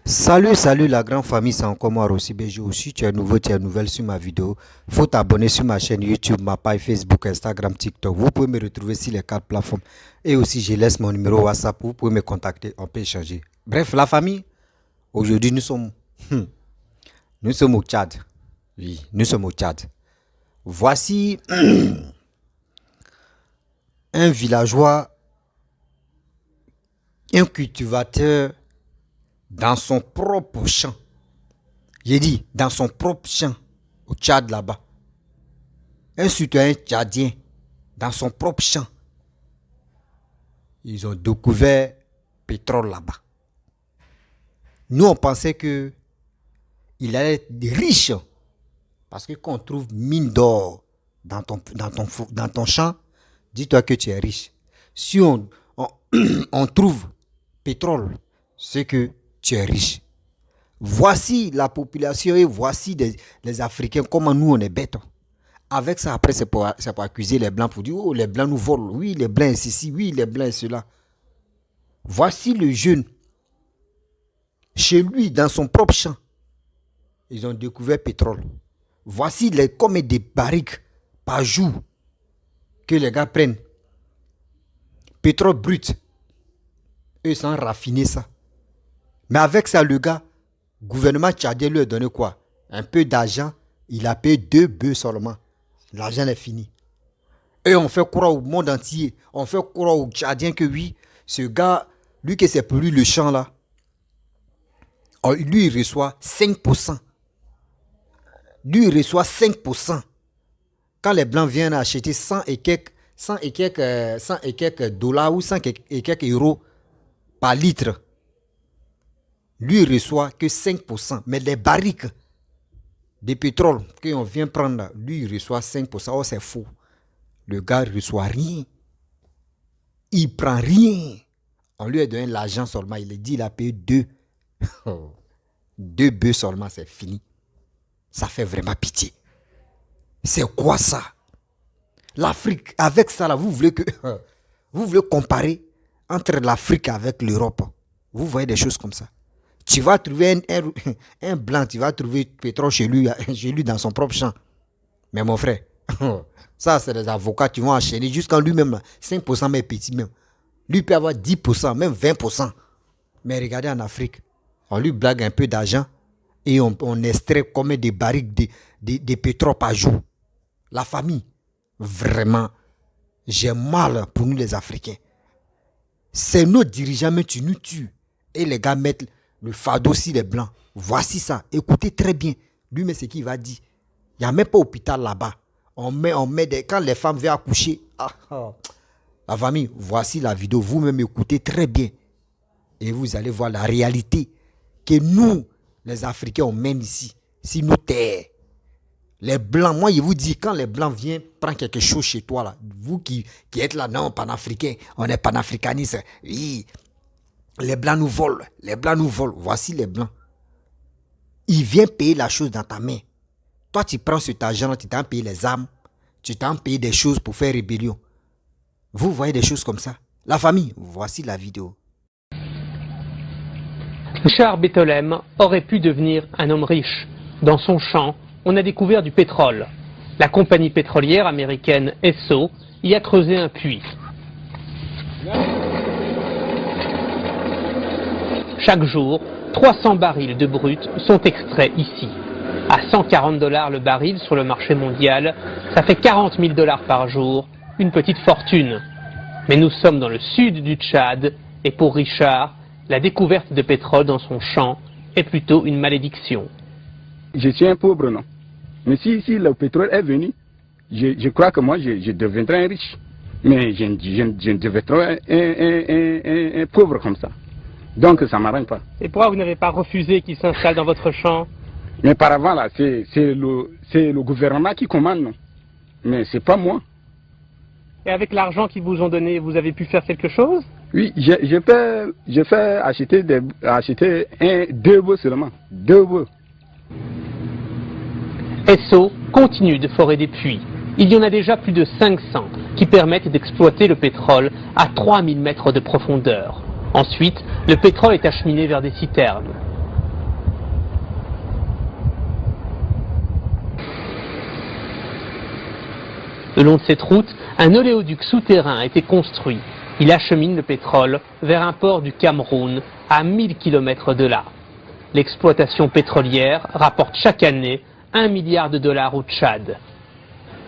Salut la grande famille, c'est encore moi Rossi Bejo. Si tu es nouveau, tu es nouvelle sur ma vidéo, faut t'abonner sur ma chaîne YouTube, ma page Facebook, Instagram, TikTok. Vous pouvez me retrouver sur les 4 plateformes. Et aussi, je laisse mon numéro WhatsApp, vous pouvez me contacter, on peut échanger. Bref, la famille, aujourd'hui nous sommes au Tchad. Oui, nous sommes au Tchad. Voici un villageois, un cultivateur dans son propre champ. J'ai dit, dans son propre champ, au Tchad là-bas. Un citoyen tchadien, dans son propre champ. Ils ont découvert pétrole là-bas. Nous, on pensait que il allait être riche. Parce que quand on trouve mine d'or dans ton champ, dis-toi que tu es riche. Si on trouve pétrole, c'est que tu es riche. Voici la population et voici les Africains, comment nous on est bêtes. Avec ça, après, c'est pour accuser les Blancs, pour dire, oh, les Blancs nous volent. Oui, les Blancs c'est ceci, oui, les Blancs c'est cela. Voici le jeune, chez lui, dans son propre champ, ils ont découvert pétrole. Voici comme des barriques par jour que les gars prennent. Pétrole brut. Eux, sans raffiner ça. Mais avec ça, le gars, gouvernement tchadien lui a donné quoi? Un peu d'argent. Il a payé 2 bœufs seulement. L'argent est fini. Et on fait croire au monde entier. On fait croire aux Tchadiens que oui, ce gars, lui que c'est pour lui le champ là, lui il reçoit 5%. Lui il reçoit 5%. Quand les Blancs viennent acheter 100 et quelques dollars ou 100 et quelques euros par litre, lui il reçoit que 5%. Mais les barriques de pétrole qu'on vient prendre, lui il reçoit 5%. Oh, c'est faux. Le gars ne reçoit rien. Il prend rien. On lui a donné l'argent seulement. Il a dit il a payé 2. 2 bœufs seulement, c'est fini. Ça fait vraiment pitié. C'est quoi ça? L'Afrique, avec ça là, vous voulez comparer entre l'Afrique avec l'Europe. Vous voyez des choses comme ça. Tu vas trouver un blanc, tu vas trouver pétrole chez lui dans son propre champ. Mais mon frère, ça c'est les avocats qui vont enchaîner jusqu'en lui-même, 5% mais petit même. Lui peut avoir 10%, même 20%. Mais regardez en Afrique, on lui blague un peu d'argent et on extrait comme des barriques de pétrole par jour. La famille, vraiment, j'ai mal pour nous les Africains. C'est nos dirigeants mais tu nous tues. Et les gars mettent le fardeau sur les Blancs. Voici ça. Écoutez très bien. Lui, mais c'est ce qu'il va dire. Il n'y a même pas d'hôpital là-bas. Quand les femmes viennent accoucher. La famille, voici la vidéo. Vous-même écoutez très bien. Et vous allez voir la réalité que nous, les Africains, on mène ici. Si nous taire. Les Blancs, moi je vous dis, quand les Blancs viennent prendre quelque chose chez toi, là, vous qui êtes là, non, panafricain, on est panafricaniste. Oui. Les Blancs nous volent. Les Blancs nous volent. Voici les Blancs. Ils viennent payer la chose dans ta main. Toi, tu prends cet argent, tu t'en payes les armes. Tu t'en payes des choses pour faire rébellion. Vous voyez des choses comme ça. La famille, voici la vidéo. Richard Betholem aurait pu devenir un homme riche. Dans son champ, on a découvert du pétrole. La compagnie pétrolière américaine Esso y a creusé un puits. Chaque jour, 300 barils de brut sont extraits ici. À $140 le baril sur le marché mondial, ça fait $40 000 par jour, une petite fortune. Mais nous sommes dans le sud du Tchad et pour Richard, la découverte de pétrole dans son champ est plutôt une malédiction. Je suis un pauvre, non. Mais si le pétrole est venu, je crois que moi je deviendrai un riche. Mais je ne deviendrai un pauvre comme ça. Donc ça ne m'arrange pas. Et pourquoi vous n'avez pas refusé qu'il s'installe dans votre champ? Mais par avant, là, c'est le gouvernement qui commande, non. Mais c'est pas moi. Et avec l'argent qu'ils vous ont donné, vous avez pu faire quelque chose? Oui, je fais acheter 2 bœufs seulement. 2 bœufs. Esso continue de forer des puits. Il y en a déjà plus de 500 qui permettent d'exploiter le pétrole à 3000 mètres de profondeur. Ensuite, le pétrole est acheminé vers des citernes. Le long de cette route, un oléoduc souterrain a été construit. Il achemine le pétrole vers un port du Cameroun à 1000 km de là. L'exploitation pétrolière rapporte chaque année 1 milliard de dollars au Tchad.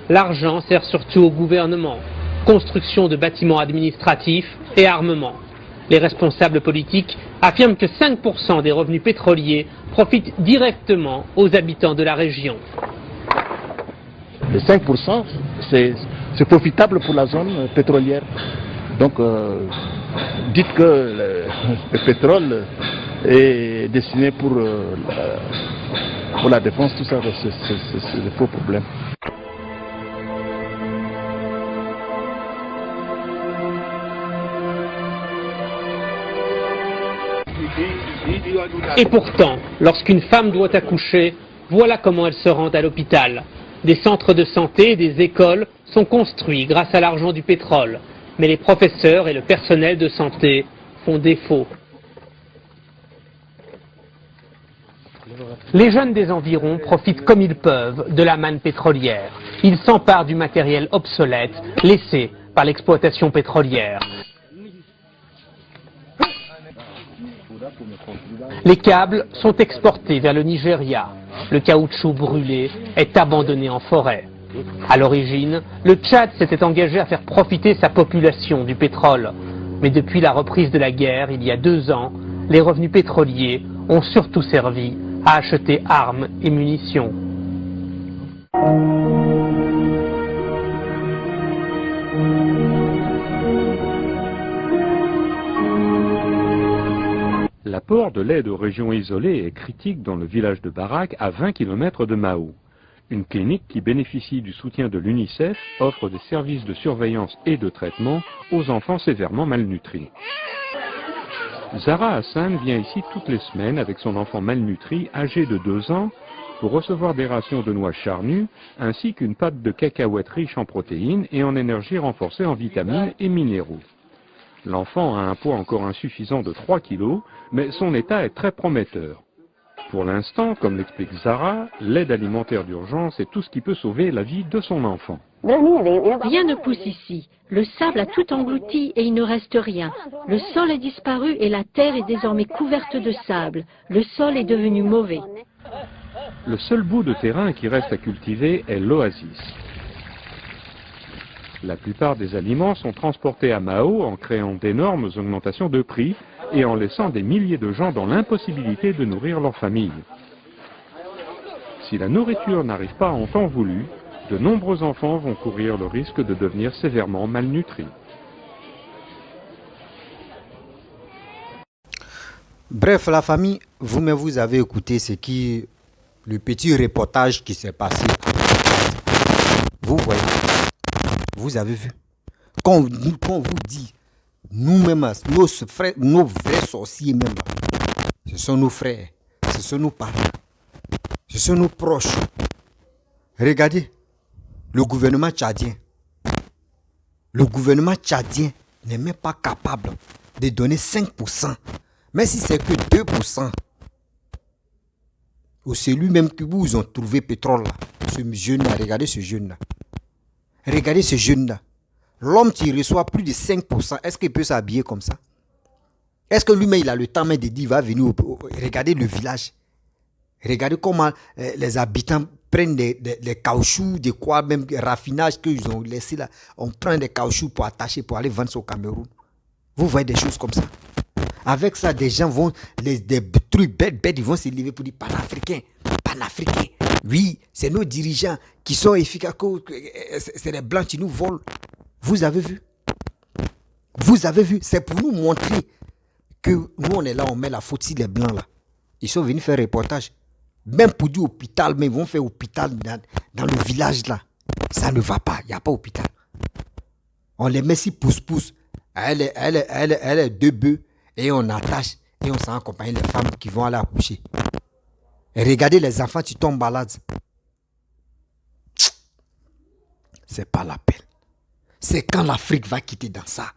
L'argent sert surtout au gouvernement, construction de bâtiments administratifs et armement. Les responsables politiques affirment que 5% des revenus pétroliers profitent directement aux habitants de la région. Les 5%, c'est profitable pour la zone pétrolière. Donc, dites que le pétrole est destiné pour la défense, tout ça, c'est des faux problèmes. Et pourtant, lorsqu'une femme doit accoucher, voilà comment elle se rend à l'hôpital. Des centres de santé et des écoles sont construits grâce à l'argent du pétrole. Mais les professeurs et le personnel de santé font défaut. Les jeunes des environs profitent comme ils peuvent de la manne pétrolière. Ils s'emparent du matériel obsolète laissé par l'exploitation pétrolière. Les câbles sont exportés vers le Nigeria. Le caoutchouc brûlé est abandonné en forêt. À l'origine, le Tchad s'était engagé à faire profiter sa population du pétrole. Mais depuis la reprise de la guerre, il y a 2 ans, les revenus pétroliers ont surtout servi à acheter armes et munitions. L'apport de l'aide aux régions isolées est critique dans le village de Barak, à 20 km de Mao. Une clinique qui bénéficie du soutien de l'UNICEF offre des services de surveillance et de traitement aux enfants sévèrement malnutris. Zara Hassan vient ici toutes les semaines avec son enfant malnutri âgé de 2 ans pour recevoir des rations de noix charnues ainsi qu'une pâte de cacahuètes riche en protéines et en énergie renforcée en vitamines et minéraux. L'enfant a un poids encore insuffisant de 3 kg, mais son état est très prometteur. Pour l'instant, comme l'explique Zara, l'aide alimentaire d'urgence est tout ce qui peut sauver la vie de son enfant. Rien ne pousse ici. Le sable a tout englouti et il ne reste rien. Le sol est disparu et la terre est désormais couverte de sable. Le sol est devenu mauvais. Le seul bout de terrain qui reste à cultiver est l'oasis. La plupart des aliments sont transportés à Mao en créant d'énormes augmentations de prix et en laissant des milliers de gens dans l'impossibilité de nourrir leur famille. Si la nourriture n'arrive pas en temps voulu, de nombreux enfants vont courir le risque de devenir sévèrement malnutris. Bref, la famille, vous-même vous avez écouté le petit reportage qui s'est passé. Vous voyez, vous avez vu. Quand on vous dit, nous-mêmes, nos vrais sorciers même, ce sont nos frères, ce sont nos parents, ce sont nos proches. Regardez, le gouvernement tchadien n'est même pas capable de donner 5%. Mais si c'est que 2%, ou c'est lui-même que vous ont trouvé pétrole là, ce jeune-là, regardez ce jeune-là. Regardez ce jeune-là. L'homme qui reçoit plus de 5%, est-ce qu'il peut s'habiller comme ça? Est-ce que lui-même il a le temps même de dire, il va venir, regardez le village. Regardez comment les habitants prennent des caoutchoucs, des quoi, même des raffinages qu'ils ont laissé là. On prend des caoutchoucs pour attacher, pour aller vendre au Cameroun. Vous voyez des choses comme ça. Avec ça, des gens vont, des trucs bêtes, ils vont se lever pour dire panafricain. Oui, c'est nos dirigeants qui sont efficaces, c'est les blancs qui nous volent. Vous avez vu? C'est pour nous montrer que nous on est là, on met la faute sur les blancs là. Ils sont venus faire un reportage. Même pour du hôpital, mais ils vont faire hôpital dans le village là. Ça ne va pas, il n'y a pas d'hôpital. On les met si pousse-pousse. Elle est 2 bœufs et on attache et on s'en accompagne les femmes qui vont aller accoucher. Et regardez les enfants qui tombent malades. C'est pas la peine. C'est quand l'Afrique va quitter dans ça.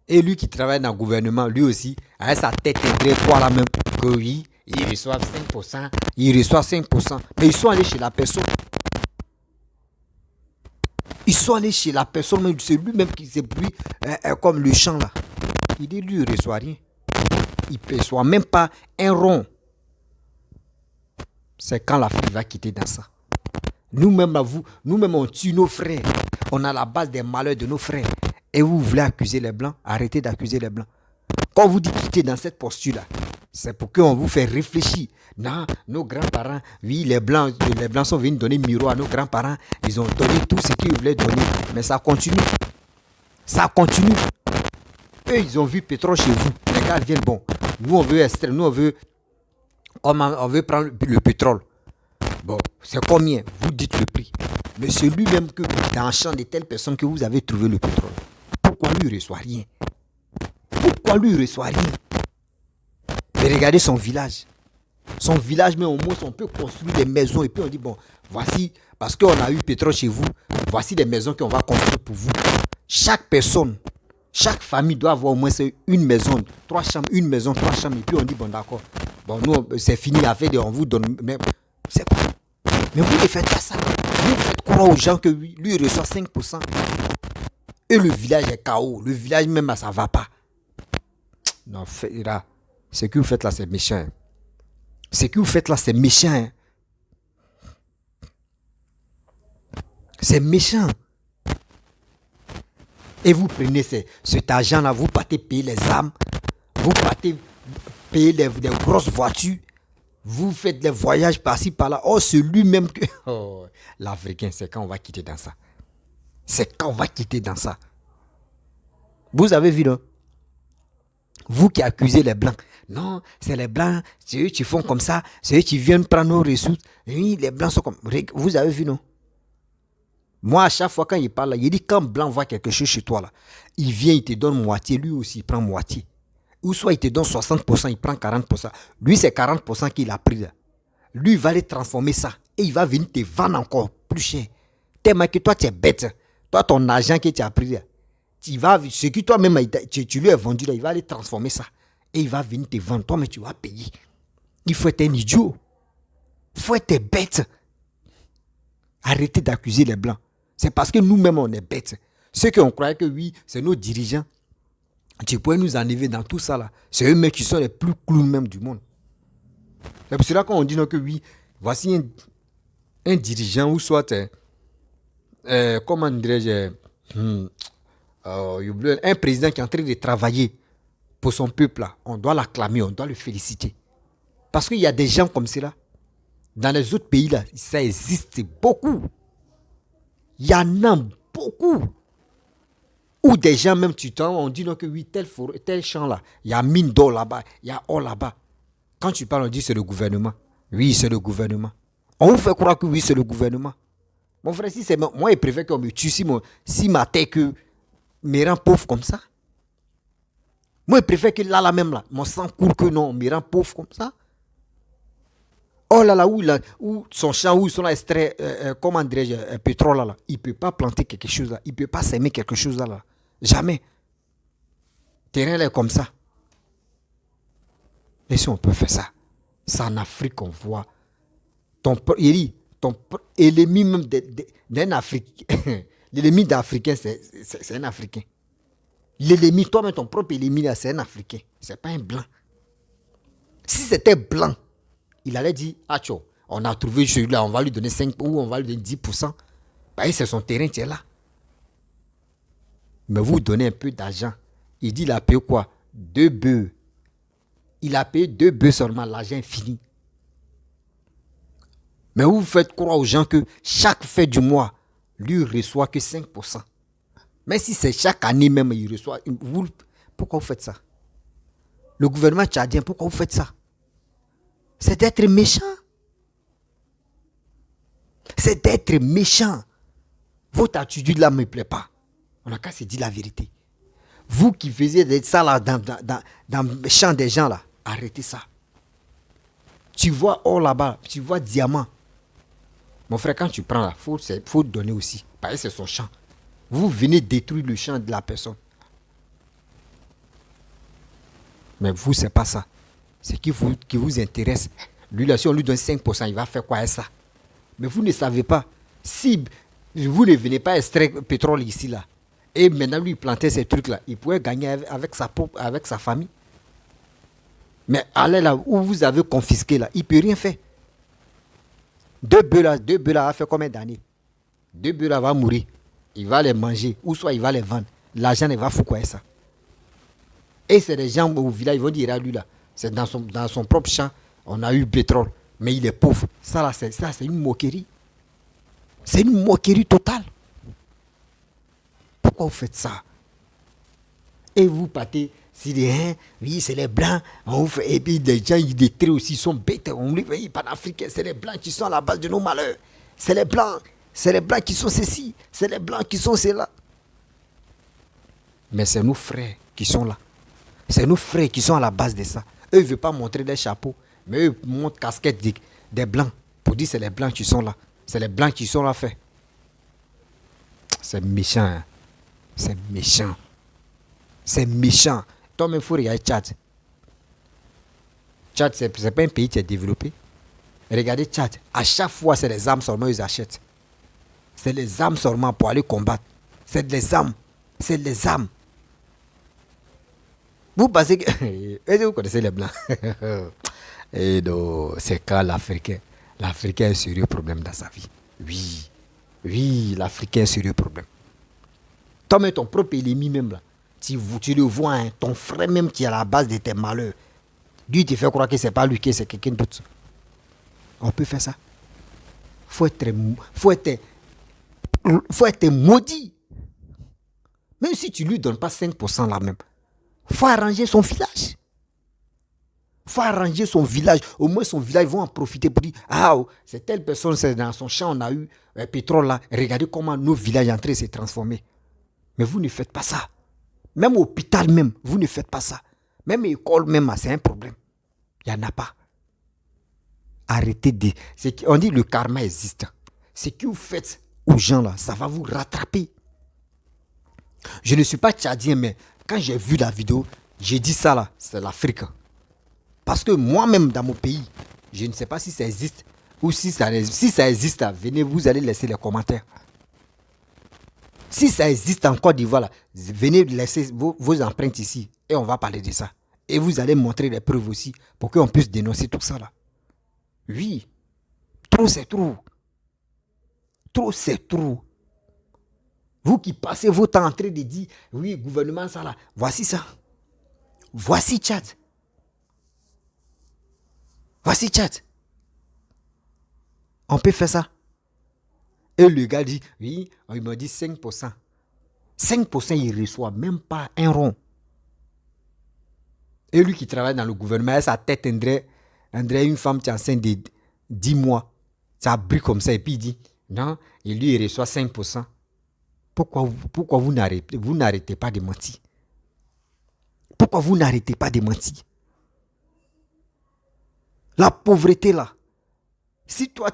Et lui qui travaille dans le gouvernement, lui aussi, avec sa tête très quoi là même, que oui, ils reçoivent 5%, ils reçoivent 5%. Mais ils sont allés chez la personne. Ils sont allés chez la personne, même c'est lui-même qui s'est pris comme le champ là. Il dit, lui, il ne reçoit rien. Il ne reçoit même pas un rond. C'est quand l'Afrique va quitter dans ça. Nous-mêmes, nous-mêmes, on tue nos frères. On a la base des malheurs de nos frères. Et vous voulez accuser les Blancs? Arrêtez d'accuser les Blancs. Quand on vous dit quitter dans cette posture-là, c'est pour qu'on vous fait réfléchir. Non, nos grands-parents, oui, les Blancs sont venus donner miroir à nos grands-parents. Ils ont donné tout ce qu'ils voulaient donner. Mais ça continue. Ça continue. Eux, ils ont vu pétrole chez vous. Les gars viennent, bon, nous, on veut extraire, nous, on veut prendre le pétrole. Bon, c'est combien? Vous dites le prix. Mais c'est lui-même que dans le champ de telle personne que vous avez trouvé le pétrole. Pourquoi lui ne reçoit rien? Pourquoi lui ne reçoit rien? Mais regardez son village. Son village, mais au moins, on peut construire des maisons. Et puis on dit, bon, voici, parce qu'on a eu pétrole chez vous, voici des maisons qu'on va construire pour vous. Chaque personne, chaque famille doit avoir au moins une maison, 3 chambres, une maison, 3 chambres. Et puis on dit, bon, d'accord. Bon, nous, c'est fini, on vous donne. Mais c'est quoi? Mais vous ne faites pas ça. Vous faites croire aux gens que lui, il reçoit 5%. Et le village est KO. Le village même, ça ne va pas. Non, là, ce que vous faites là, c'est méchant. Ce que vous faites là, c'est méchant. C'est méchant. Et vous prenez cet argent-là, vous partez payer les armes, vous partez payer des grosses voitures, vous faites des voyages par-ci, par-là. Oh, c'est lui-même que... Oh, l'Africain, c'est quand on va quitter dans ça. C'est quand on va quitter dans ça. Vous avez vu, non? Vous qui accusez les Blancs. Non, c'est les Blancs, c'est eux qui font comme ça, c'est eux qui viennent prendre nos ressources. Oui, les Blancs sont comme... Vous avez vu, non? Moi, à chaque fois quand il parle, il dit quand Blanc voit quelque chose chez toi, là, il vient, il te donne moitié, lui aussi, il prend moitié. Ou soit il te donne 60%, il prend 40%. Lui, c'est 40% qu'il a pris là. Lui, il va aller transformer ça. Et il va venir te vendre encore plus cher. Tellement que toi, tu es bête. Toi, ton argent que tu as pris là, ce que toi-même, tu lui as vendu là, il va aller transformer ça. Et il va venir te vendre. Toi, mais tu vas payer. Il faut être un idiot. Il faut être bête. Arrêtez d'accuser les Blancs. C'est parce que nous-mêmes, on est bêtes. Ceux qui ont croyé que oui, c'est nos dirigeants. Tu pourrais nous enlever dans tout ça là. C'est eux-mêmes qui sont les plus clowns même du monde. C'est pour cela qu'on dit non, que oui, voici un dirigeant ou soit, comment dirais-je, un président qui est en train de travailler pour son peuple là. On doit l'acclamer, on doit le féliciter. Parce qu'il y a des gens comme cela. Dans les autres pays là, ça existe beaucoup. Il y en a beaucoup. Ou des gens même, on dit non que oui, tel champ là, il y a mine d'or là-bas, il y a or là-bas. Quand tu parles, on dit c'est le gouvernement. Oui, c'est le gouvernement. On vous fait croire que oui, c'est le gouvernement. Mon frère, si c'est moi, je préfère qu'on me tue si ma tête me rend pauvre comme ça. Moi, je préfère que là même, là, mon sang court que non, me rend pauvre comme ça. Oh là là, où son champ, où son extrait, comment dirais-je, pétrole là, il ne peut pas planter quelque chose là, il ne peut pas s'aimer quelque chose là. Jamais. Terrain là est comme ça. Et si on peut faire ça, c'est en Afrique qu'on voit ton ennemi même d'un Africain, l'ennemi d'Africain, c'est un Africain. L'ennemi, toi-même, ton propre ennemi, c'est un Africain. Ce n'est pas un blanc. Si c'était blanc, il allait dire, on a trouvé celui-là, on va lui donner 5% ou on va lui donner 10%. Bah, c'est son terrain, tu es là. Mais vous donnez un peu d'argent. Il dit, il a payé quoi? 2 bœufs. Il a payé 2 bœufs seulement, l'argent est fini. Mais vous faites croire aux gens que chaque fin du mois, lui ne reçoit que 5%. Mais si c'est chaque année même, il reçoit. Pourquoi vous faites ça? Le gouvernement tchadien, pourquoi vous faites ça? C'est d'être méchant. C'est d'être méchant. Votre attitude là ne me plaît pas. On n'a qu'à se dire la vérité. Vous qui faisiez ça là dans le champ des gens là, arrêtez ça. Tu vois or là-bas, tu vois diamant. Mon frère, quand tu prends là, il faut donner aussi. Parce que c'est son champ. Vous venez détruire le champ de la personne. Mais vous, c'est pas ça. Ce qui vous intéresse. Lui, là, si on lui donne 5%, il va faire quoi avec ça? Mais vous ne savez pas. Si vous ne venez pas extraire pétrole ici, là, et maintenant lui planter ces trucs-là, il pourrait gagner avec sa famille. Mais allez là où vous avez confisqué, là, il ne peut rien faire. Deux bœufs là, va faire combien d'années? 2 bœufs là va mourir. Il va les manger, ou soit il va les vendre. L'argent, il va foutre quoi ça? Et c'est des gens au village, ils vont dire à lui là, c'est dans son propre champ, on a eu pétrole, mais il est pauvre. Ça là, c'est une moquerie. C'est une moquerie totale. Pourquoi vous faites ça? Et vous partez, oui, c'est les blancs. Et puis des gens, ils détruisent aussi, ils sont bêtes. On dit, oui, panafricains, c'est les blancs qui sont à la base de nos malheurs. C'est les blancs. C'est les blancs qui sont ceci. C'est les blancs qui sont cela. Mais c'est nos frères qui sont là. C'est nos frères qui sont à la base de ça. Eux, ils ne veulent pas montrer des chapeaux. Mais eux montrent casquette des blancs. Pour dire c'est les blancs qui sont là. C'est les blancs qui sont là fait. C'est méchant. Hein? C'est méchant. C'est méchant. Toi-même, il faut regarder Tchad. Tchad, ce n'est pas un pays qui est développé. Regardez Tchad. À chaque fois, c'est les armes seulement qu'ils achètent. C'est les armes seulement pour aller combattre. C'est les armes. C'est les armes. Vous pensez que... Est-ce que vous connaissez les Blancs? Et donc, c'est quand l'Africain a un sérieux problème dans sa vie. Oui. Oui, l'Africain a un sérieux problème. Toi-même, ton propre ennemi même là. Tu le vois, hein, ton frère même qui est à la base de tes malheurs. Lui, tu fait croire que ce n'est pas lui, que c'est quelqu'un d'autre. On peut faire ça. Faut être maudit. Même si tu ne lui donnes pas 5% là même. Faut arranger son village. Faut arranger son village. Au moins son village, ils vont en profiter pour dire, ah, c'est telle personne, c'est dans son champ, on a eu pétrole là. Regardez comment nos villages sont en train de se transformer. Mais vous ne faites pas ça. Même au hôpital même, vous ne faites pas ça. Même école même, c'est un problème. Il n'y en a pas. Arrêtez de... On dit le karma existe. Ce que vous faites aux gens là, ça va vous rattraper. Je ne suis pas tchadien, mais quand j'ai vu la vidéo, j'ai dit ça là, c'est l'Afrique. Parce que moi-même dans mon pays, je ne sais pas si ça existe. Ou si ça existe, venez, vous allez laisser les commentaires. Si ça existe en Côte d'Ivoire, venez laisser vos empreintes ici et on va parler de ça. Et vous allez montrer les preuves aussi pour qu'on puisse dénoncer tout ça là. Oui, trop c'est trop. Trop c'est trop. Vous qui passez votre temps en train de dire, oui, gouvernement, ça là, voici ça. Voici Tchad. Voici Tchad. On peut faire ça. Et le gars dit, oui, il m'a dit 5%. 5%, il ne reçoit même pas un rond. Et lui qui travaille dans le gouvernement, sa tête, André, une femme qui est enceinte de 10 mois, ça brille comme ça, et puis il dit, non, et lui, il reçoit 5%. Pourquoi vous n'arrêtez pas de mentir? Pourquoi vous n'arrêtez pas de mentir? La pauvreté là. Si toi,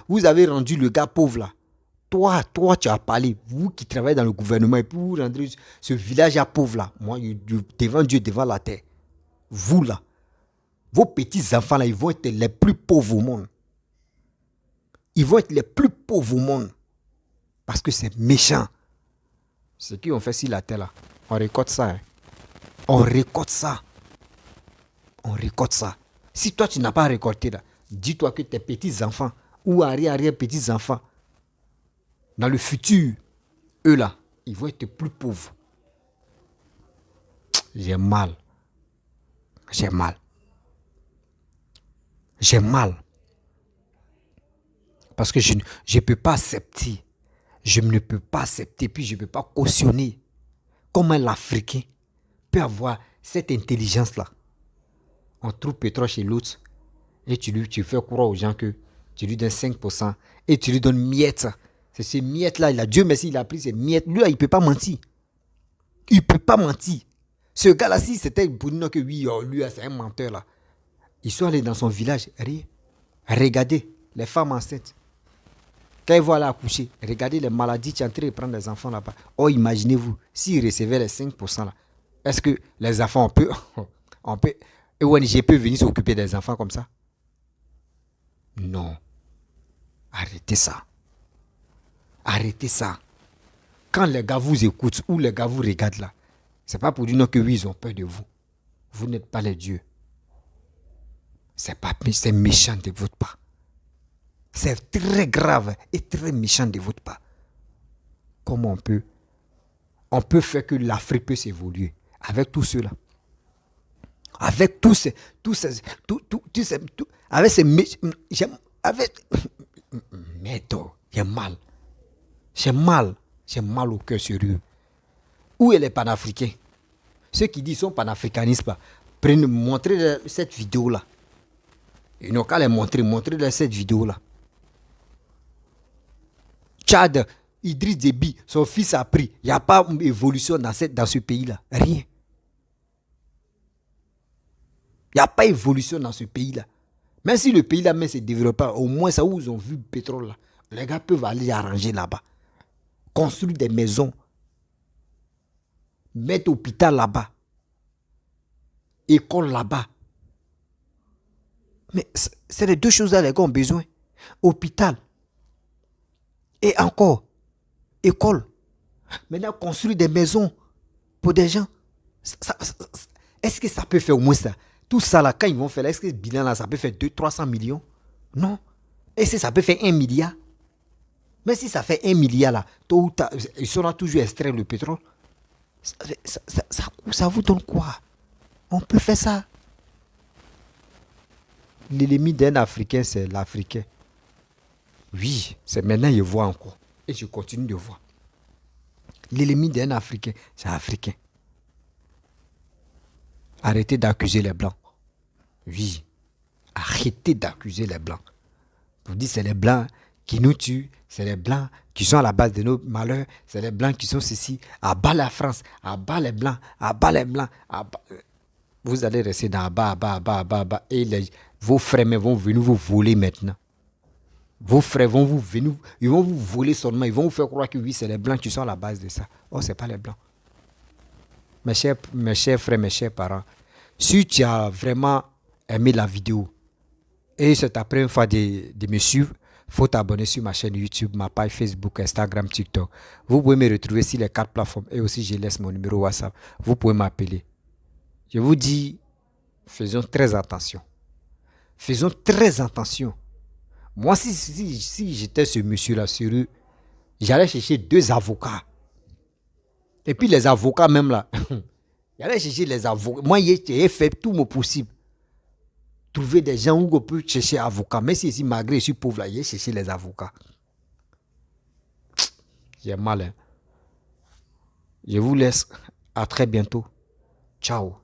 vous avez rendu le gars pauvre là. Toi, tu as parlé. Vous qui travaillez dans le gouvernement et puis vous rendez ce village à pauvre là. Moi, devant Dieu, devant la terre. Vous là. Vos petits-enfants là, ils vont être les plus pauvres au monde. Ils vont être les plus pauvres au monde. Parce que c'est méchant. Ce qu'ils ont fait sur la terre là. On récolte ça. Hein. On récolte ça. On récolte ça. Si toi, tu n'as pas récolté là, dis-toi que tes petits-enfants ou arrière-petits-enfants, dans le futur, eux là, ils vont être plus pauvres. J'ai mal. J'ai mal. J'ai mal. Parce que je ne peux pas accepter. Je ne peux pas accepter, puis je ne peux pas cautionner comment l'Africain peut avoir cette intelligence-là. On trouve pétrole chez l'autre et tu fais croire aux gens que tu lui donnes 5% et tu lui donnes miettes. C'est ces miettes-là, Dieu merci, il a pris ces miettes. Lui, il ne peut pas mentir. Il ne peut pas mentir. Ce gars-là, si c'était pour dire que oui, lui, c'est un menteur là. Ils sont allés dans son village, rien. Regardez les femmes enceintes. Quand ils vont aller accoucher, regardez les maladies qui sont en train de prendre les enfants là-bas. Oh, imaginez-vous, s'ils recevaient les 5% là, est-ce que les enfants, on peut Et ONG peut venir s'occuper des enfants comme ça? Non. Arrêtez ça. Arrêtez ça. Quand les gars vous écoutent ou les gars vous regardent là, c'est pas pour dire non que oui, ils ont peur de vous. Vous n'êtes pas les dieux. C'est méchant de votre part. C'est très grave et très méchant de votre part. Comment on peut faire que l'Afrique peut s'évoluer avec tout cela. Avec avec ces méthodes, j'ai mal. J'ai mal au cœur sérieux. Où est les panafricains? Ceux qui disent sont panafricanistes, montrez cette vidéo-là. Ils n'ont qu'à les montrer cette vidéo-là. Tchad, Idriss Déby, son fils a pris. Il n'y a pas d'évolution dans ce pays-là. Rien. Il n'y a pas d'évolution dans ce pays-là. Même si le pays-là ne se développe pas, au moins ça où ils ont vu le pétrole là. Les gars peuvent aller arranger là-bas. Construire des maisons. Mettre hôpital là-bas. École là-bas. Mais c'est les deux choses là les gars ont besoin. Hôpital. Et encore. École. Maintenant, construire des maisons pour des gens. Est-ce que ça peut faire au moins ça? Tout ça là, quand ils vont faire là, est-ce que ce bilan là, ça peut faire 200-300 millions? Non. Est-ce que ça peut faire 1 milliard? Mais si ça fait 1 milliard là, tôt ou tard, ils seront toujours extraire le pétrole. Ça vous donne quoi? On peut faire ça. L'ennemi d'un Africain, c'est l'Africain. Oui, c'est maintenant je vois encore. Et je continue de voir. L'ennemi d'un Africain, c'est l'Africain. Arrêtez d'accuser les Blancs. Oui. Arrêtez d'accuser les Blancs. Vous dites c'est les Blancs qui nous tuent. C'est les Blancs qui sont à la base de nos malheurs. C'est les Blancs qui sont ceci. À bas la France. À bas les Blancs. À bas les Blancs. Vous allez rester dans à bas. Et vos frères vont venir vous voler maintenant. Vos frères vont vous venir. Ils vont vous voler seulement. Ils vont vous faire croire que oui, c'est les Blancs qui sont à la base de ça. Oh, c'est pas les Blancs. Mes chers frères, mes chers parents, si tu as vraiment aimé la vidéo et c'est ta première fois de me suivre, il faut t'abonner sur ma chaîne YouTube, ma page Facebook, Instagram, TikTok. Vous pouvez me retrouver sur les 4 plateformes et aussi je laisse mon numéro WhatsApp. Vous pouvez m'appeler. Je vous dis, faisons très attention. Faisons très attention. Moi, si j'étais ce monsieur-là sérieux, j'allais chercher 2 avocats. Et puis les avocats même là, j'allais chercher les avocats. Moi, j'ai fait tout mon possible. Trouver des gens où on peut chercher avocat. Mais si malgré je suis pauvre là, j'ai cherché les avocats. J'ai mal. Hein. Je vous laisse. À très bientôt. Ciao.